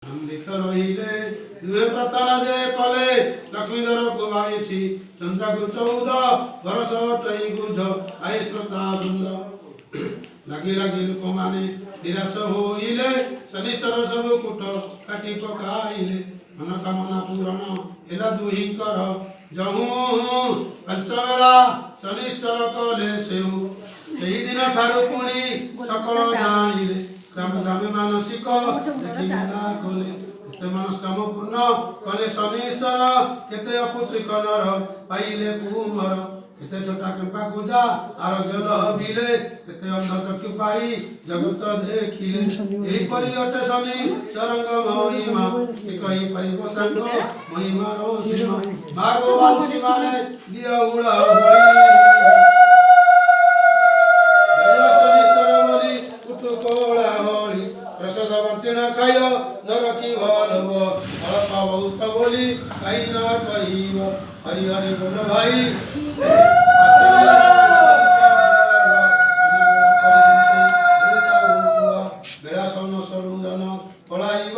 अंबिक रहिले दुहे प्रतान जे कले लक्ष्मीधर को आयसी चंद्र को 14 वर्ष टई गुज आय श्रोता वृंद लगी लगी लोक माने निराश होइले शनिश्चर सब कुट काटी पकाइले मनोकामना पूरण एला दुहिंकर जहू पंचमेला शनिश्चर कले सेउ सेही दिन ठारू पुणी सकल जानिले ग्राम ग्रामे मानसिक देखिला कले केते मनस्काम पूर्ण कले शनिश्चर केते अपुत्रिक नर पाइले कुमर केते छोटा केम्पा गुजा आरोग्य लभिले केते अंध चक्षु पाई जगत देखिले एही परि अटे शनि सरंग महिमा एकई परिव संग महिमा रो सीमा भागवत शिवाने दिया उड़ा प्रसाद बंटन खाय नरकी भलव अल्प बहुत बोली कहीं न कही हरि हरि बोल भाई।